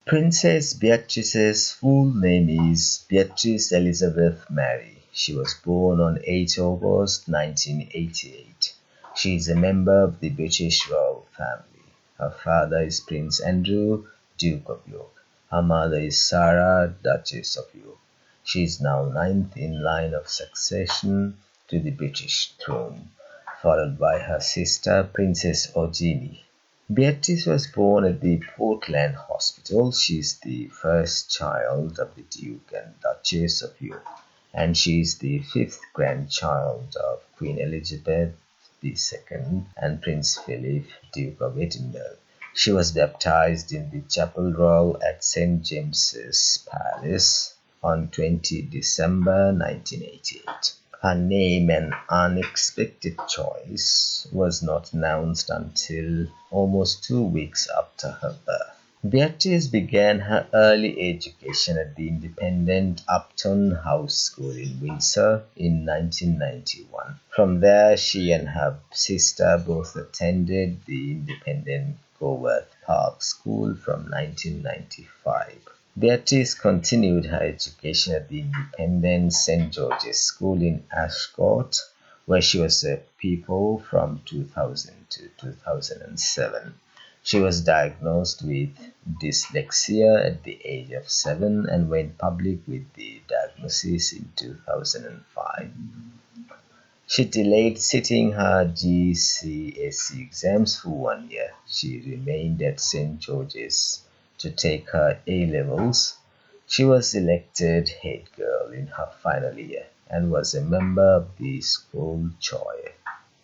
Princess Beatrice's full name is Beatrice Elizabeth Mary. She was born on 8 August 1988. She is a member of the British royal family. Her father is Prince Andrew, Duke of York. Her mother is Sarah, Duchess of York. She is now ninth in line of succession to the British throne, followed by her sister, Princess Eugenie. Beatrice was born at the Portland Hospital. She is the first child of the Duke and Duchess of York, and she is the fifth grandchild of Queen Elizabeth II and Prince Philip, Duke of Edinburgh. She was baptized in the Chapel Royal at St. James's Palace on 20 December 1988. Her name, an unexpected choice, was not announced until almost 2 weeks after her birth. Beatrice began her early education at the independent Upton House School in Windsor in 1991. From there, she and her sister both attended the independent Coworth Park School from 1995. Beatrice continued her education at the independent St. George's School in Ascot, where she was a pupil from 2000 to 2007. She was diagnosed with dyslexia at the age of 7 and went public with the diagnosis in 2005. She delayed sitting her GCSE exams for 1 year. She remained at St. George's to take her A-levels. She was elected head girl in her final year and was a member of the school choir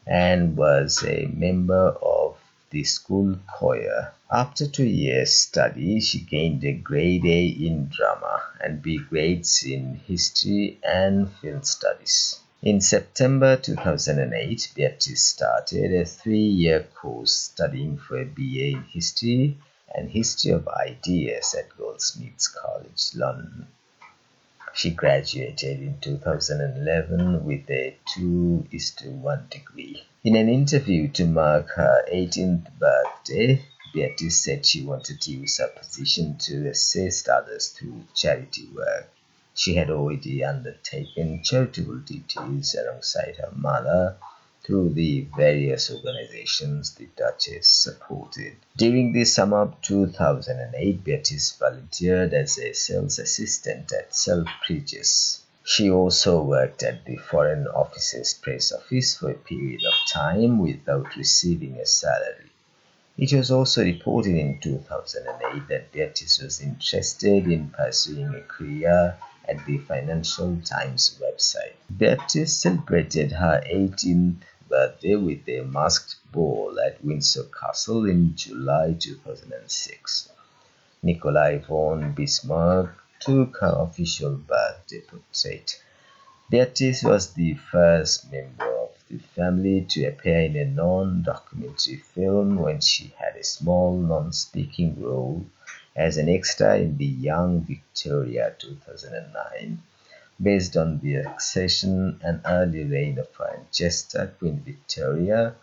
and was a member of the school choir. After 2 years' study, she gained a grade A in drama and B grades in history and field studies. In September 2008, Beatrice started a 3-year course studying for a BA in history and history of ideas at Goldsmiths College, London. She graduated in 2011 with a 2:1 degree. In an interview to mark her 18th birthday, Beatrice said she wanted to use her position to assist others through charity work. She had already undertaken charitable duties alongside her mother through the various organizations the Duchess supported. During the summer of 2008, Beatrice volunteered as a sales assistant at Selfridges. She also worked at the Foreign Office's press office for a period of time without receiving a salary. It was also reported in 2008 that Beatrice was interested in pursuing a career at the Financial Times website. Beatrice celebrated her 18th birthday with a masked ball at Windsor Castle in July 2006. Nikolai von Bismarck took her official birthday portrait. Beatrice was the first member of the family to appear in a non-documentary film when she had a small non-speaking role as an extra in the Young Victoria 2009. Based on the accession and early reign of her ancestor, Queen Victoria.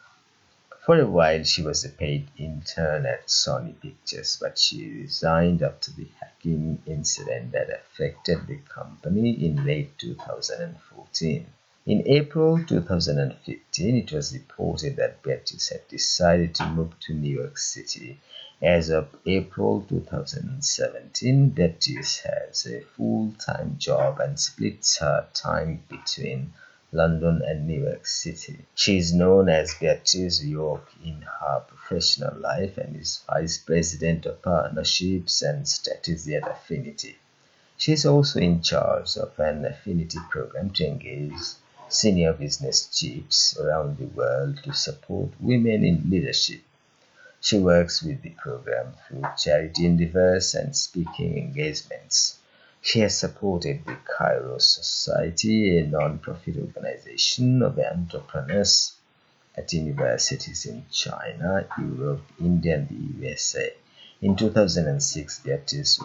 For a while, she was a paid intern at Sony Pictures, but she resigned after the hacking incident that affected the company in late 2014. In April 2015, it was reported that Beatrice had decided to move to New York City. As of April 2017, Beatrice has a full-time job and splits her time between London and New York City. She is known as Beatrice York in her professional life and is Vice President of Partnerships and Strategy at Affinity. She is also in charge of an affinity program to engage senior business chiefs around the world to support women in leadership. She works with the program through charity endeavors and speaking engagements. She has supported the Kairos Society, a non-profit organization of entrepreneurs at universities in China, Europe, India, and the USA. In 2006, Beatrice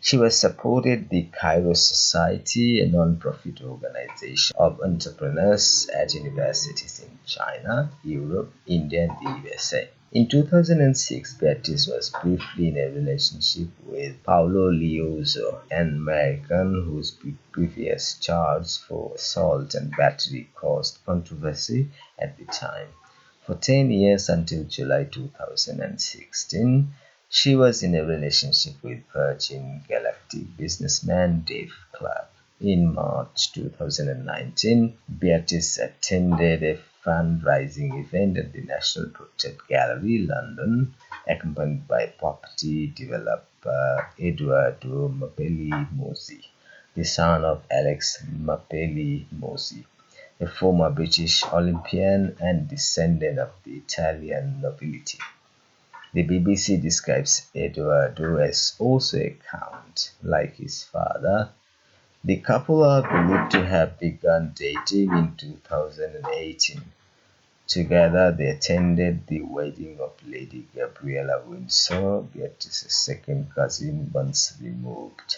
She was supported the Kairos Society, a non-profit organization of entrepreneurs at universities in China, Europe, India, and the USA. In 2006, Beatrice was briefly in a relationship with Paolo Liozzo, an American whose previous charge for assault and battery caused controversy at the time. For 10 years until July 2016, she was in a relationship with Virgin Galactic businessman Dave Clark. In March 2019, Beatrice attended a fundraising event at the National Portrait Gallery, London, accompanied by property developer Eduardo Mapelli Mossi, the son of Alex Mapelli Mossi, a former British Olympian and descendant of the Italian nobility. The BBC describes Eduardo as also a count, like his father. The couple are believed to have begun dating in 2018. Together, they attended the wedding of Lady Gabriella Windsor, Beatrice's second cousin, once removed.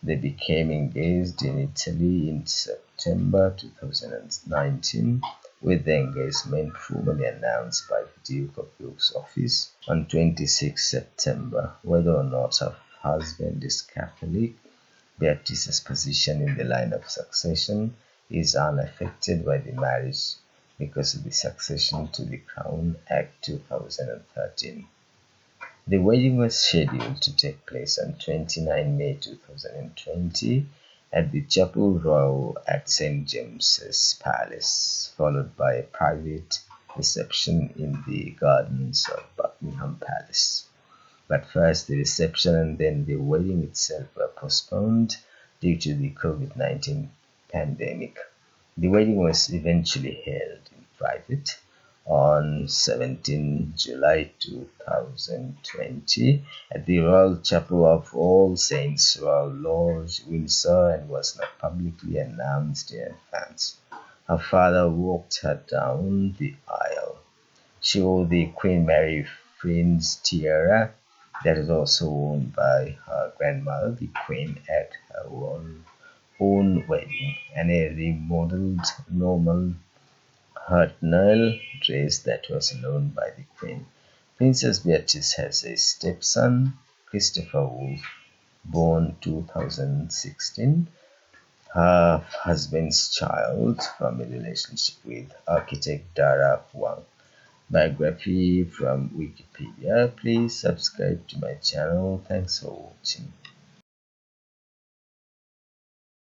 They became engaged in Italy in September 2019, with the engagement formally announced by the Duke of York's office on 26 September. Whether or not her husband is Catholic, Beatrice's position in the line of succession is unaffected by the marriage because of the Succession to the Crown Act 2013. The wedding was scheduled to take place on 29 May 2020 at the Chapel Royal at St James's Palace, followed by a private reception in the gardens of Buckingham Palace. But first, the reception and then the wedding itself were postponed due to the COVID-19 pandemic. The wedding was eventually held in private on 17 July 2020 at the Royal Chapel of All Saints, Royal Lodge, Windsor, and was not publicly announced in advance. Her father walked her down the aisle. She wore the Queen Mary Prince tiara that is also worn by her grandmother, the Queen, at her own wedding, and a remodeled normal Hartnell dress that was worn by the Queen. Princess Beatrice has a stepson, Christopher Wolfe, born 2016, her husband's child from a relationship with architect Dara Huang. Biography from Wikipedia. Please subscribe to my channel. Thanks for watching.